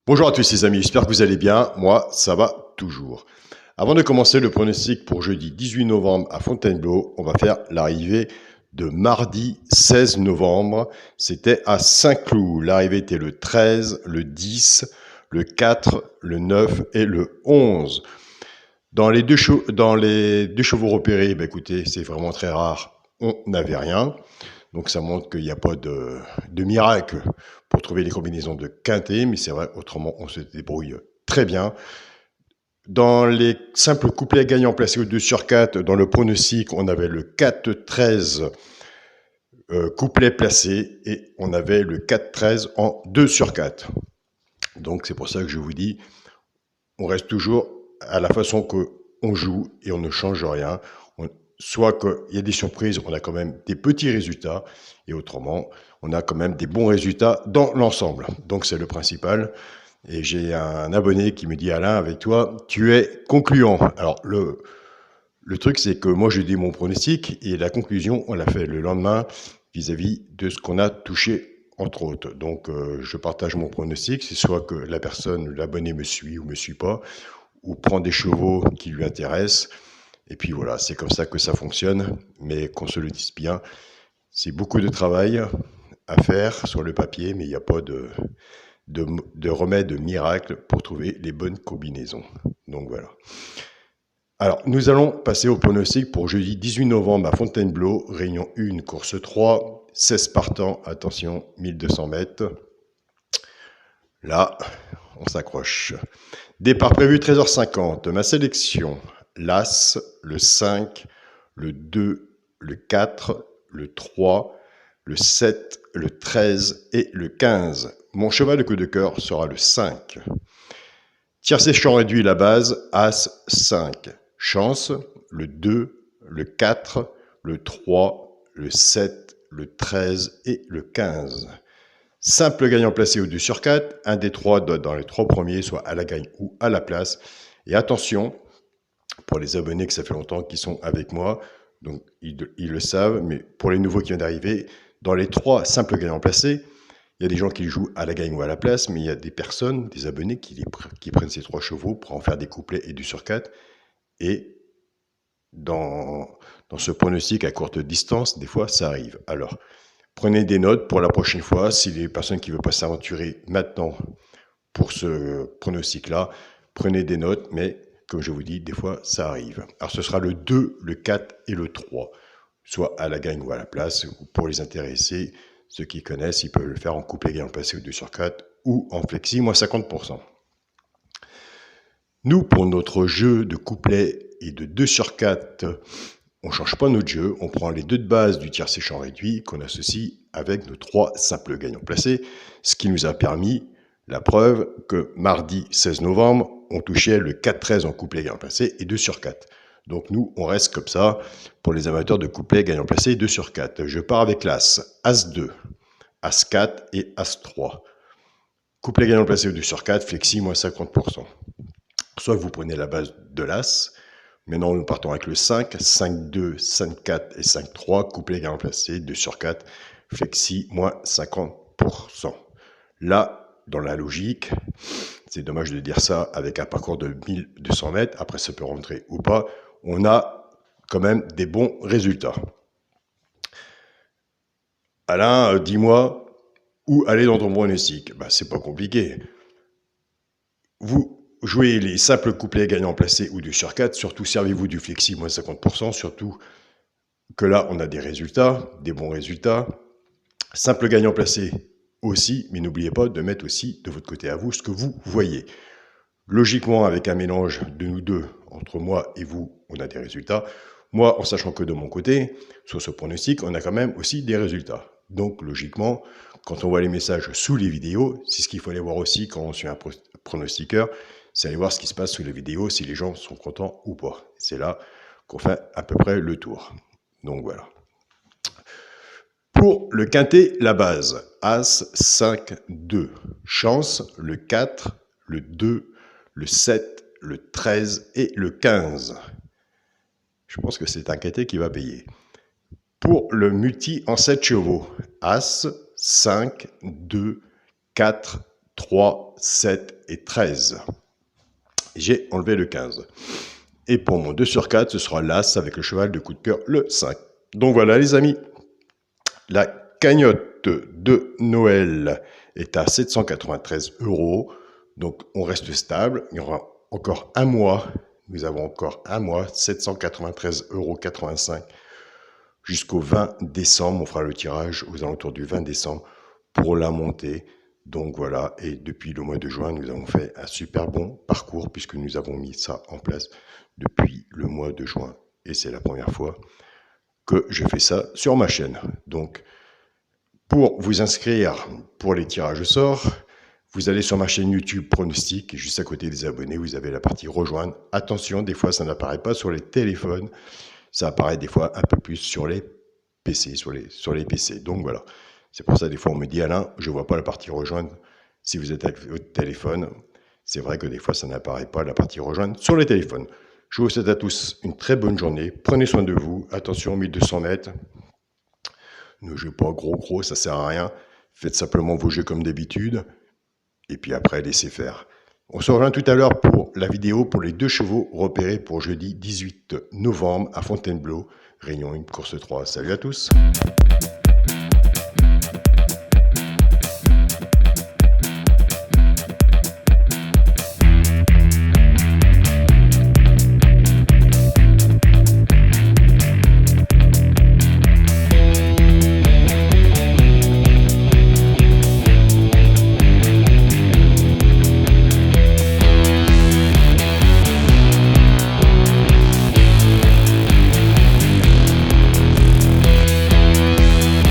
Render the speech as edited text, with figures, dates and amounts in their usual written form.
Bonjour à tous les amis, j'espère que vous allez bien. Moi, ça va toujours. Avant de commencer le pronostic pour jeudi 18 novembre à Fontainebleau, on va faire l'arrivée de mardi 16 novembre. C'était à Saint-Cloud. L'arrivée était le 13, le 10, le 4, le 9 et le 11. Dans les deux chevaux repérés, écoutez, c'est vraiment très rare. On n'avait rien. Donc ça montre qu'il n'y a pas de miracle pour trouver les combinaisons de quintet, mais c'est vrai, autrement on se débrouille très bien. Dans les simples couplets gagnants placés au 2 sur 4, dans le pronostic, on avait le 4-13 couplet placé et on avait le 4-13 en 2 sur 4. Donc c'est pour ça que je vous dis, on reste toujours à la façon qu'on joue et on ne change rien. Soit qu'il y a des surprises, on a quand même des petits résultats, et autrement, on a quand même des bons résultats dans l'ensemble. Donc c'est le principal. Et j'ai un abonné qui me dit, Alain, avec toi, tu es concluant. Alors le truc, c'est que moi, je dis mon pronostic, et la conclusion, on l'a fait le lendemain vis-à-vis de ce qu'on a touché, entre autres. Donc je partage mon pronostic, c'est soit que la personne, l'abonné me suit ou me suit pas, ou prend des chevaux qui lui intéressent. Et puis voilà, c'est comme ça que ça fonctionne, mais qu'on se le dise bien, c'est beaucoup de travail à faire sur le papier, mais il n'y a pas de remède miracle pour trouver les bonnes combinaisons. Donc voilà. Alors, nous allons passer au pronostic pour jeudi 18 novembre à Fontainebleau, réunion 1, course 3, 16 partants, attention, 1200 mètres. Là, on s'accroche. Départ prévu 13h50. Ma sélection, l'As, le 5, le 2, le 4, le 3, le 7, le 13 et le 15. Mon cheval de coup de cœur sera le 5. Tiercé champ réduit la base, As 5. Chance, le 2, le 4, le 3, le 7, le 13 et le 15. Simple gagnant placé au 2 sur 4, un des trois doit dans les trois premiers, soit à la gagne ou à la place. Et attention, pour les abonnés que ça fait longtemps qu'ils sont avec moi, donc ils le savent, mais pour les nouveaux qui viennent d'arriver, dans les trois simples gagnants placés, il y a des gens qui jouent à la gagne ou à la place, mais il y a des personnes, des abonnés qui prennent ces trois chevaux pour en faire des couplets et du sur 4. Et dans ce pronostic à courte distance, des fois, ça arrive. Alors, prenez des notes pour la prochaine fois. Si les personnes qui ne veulent pas s'aventurer maintenant pour ce pronostic-là, prenez des notes, mais comme je vous dis, des fois, ça arrive. Alors, ce sera le 2, le 4 et le 3, soit à la gagne ou à la place. Pour les intéressés, ceux qui connaissent, ils peuvent le faire en couplet gagnant placé au 2 sur 4 ou en flexi, moins 50%. Nous, pour notre jeu de couplet et de 2 sur 4, on ne change pas notre jeu, on prend les deux de base du tiercé champ réduit qu'on associe avec nos trois simples gagnants placés, ce qui nous a permis la preuve que mardi 16 novembre, on touchait le 4-13 en couplet gagnant placé et 2 sur 4. Donc nous, on reste comme ça pour les amateurs de couplet gagnant placé 2 sur 4. Je pars avec l'As, As2, As4 et As3. Couplet gagnant placé au 2 sur 4, flexi moins 50%. Soit vous prenez la base de l'As. Maintenant, nous partons avec le 5, 5-2, 5-4 et 5-3, couplet gagnant placé, 2 sur 4, flexi, moins 50%. Là, dans la logique, c'est dommage de dire ça avec un parcours de 1200 mètres, après ça peut rentrer ou pas, on a quand même des bons résultats. Alain, dis-moi, où aller dans ton pronostic? C'est pas compliqué. Vous jouez les simples couplets gagnants placés ou 2 sur 4, surtout servez-vous du flexi moins 50%, surtout que là on a des résultats, des bons résultats. Simple gagnant placé aussi, mais n'oubliez pas de mettre aussi de votre côté à vous ce que vous voyez. Logiquement, avec un mélange de nous deux, entre moi et vous, on a des résultats. Moi, en sachant que de mon côté, sur ce pronostic, on a quand même aussi des résultats. Donc, logiquement, quand on voit les messages sous les vidéos, c'est ce qu'il faut aller voir aussi quand on suit un pronostiqueur, c'est aller voir ce qui se passe sous les vidéos, si les gens sont contents ou pas. C'est là qu'on fait à peu près le tour. Donc voilà. Pour le quintet, la base, As, 5, 2. Chance, le 4, le 2, le 7, le 13 et le 15. Je pense que c'est un quintet qui va payer. Pour le multi en 7 chevaux, As, 5, 2, 4, 3, 7 et 13. J'ai enlevé le 15. Et pour mon 2 sur 4, ce sera l'As avec le cheval de coup de cœur, le 5. Donc voilà les amis, la cagnotte de Noël est à 793 €. Donc on reste stable, il y aura encore un mois. Nous avons encore un mois, 793,85 € jusqu'au 20 décembre. On fera le tirage aux alentours du 20 décembre pour la montée. Donc voilà, et depuis le mois de juin, nous avons fait un super bon parcours puisque nous avons mis ça en place depuis le mois de juin. Et c'est la première fois que je fais ça sur ma chaîne. Donc, pour vous inscrire pour les tirages au sort, vous allez sur ma chaîne YouTube Pronostic, juste à côté des abonnés, vous avez la partie rejoindre. Attention, des fois ça n'apparaît pas sur les téléphones, ça apparaît des fois un peu plus sur les PC, sur les PC. Donc voilà, c'est pour ça des fois on me dit Alain, je ne vois pas la partie rejoindre si vous êtes avec votre téléphone. C'est vrai que des fois ça n'apparaît pas la partie rejoindre sur les téléphones. Je vous souhaite à tous une très bonne journée, prenez soin de vous, attention 1200 mètres. Ne jouez pas gros, ça sert à rien. Faites simplement vos jeux comme d'habitude. Et puis après, laissez faire. On se rejoint tout à l'heure pour la vidéo pour les 2 chevaux repérés pour jeudi 18 novembre à Fontainebleau. Réunion 1, course 3. Salut à tous.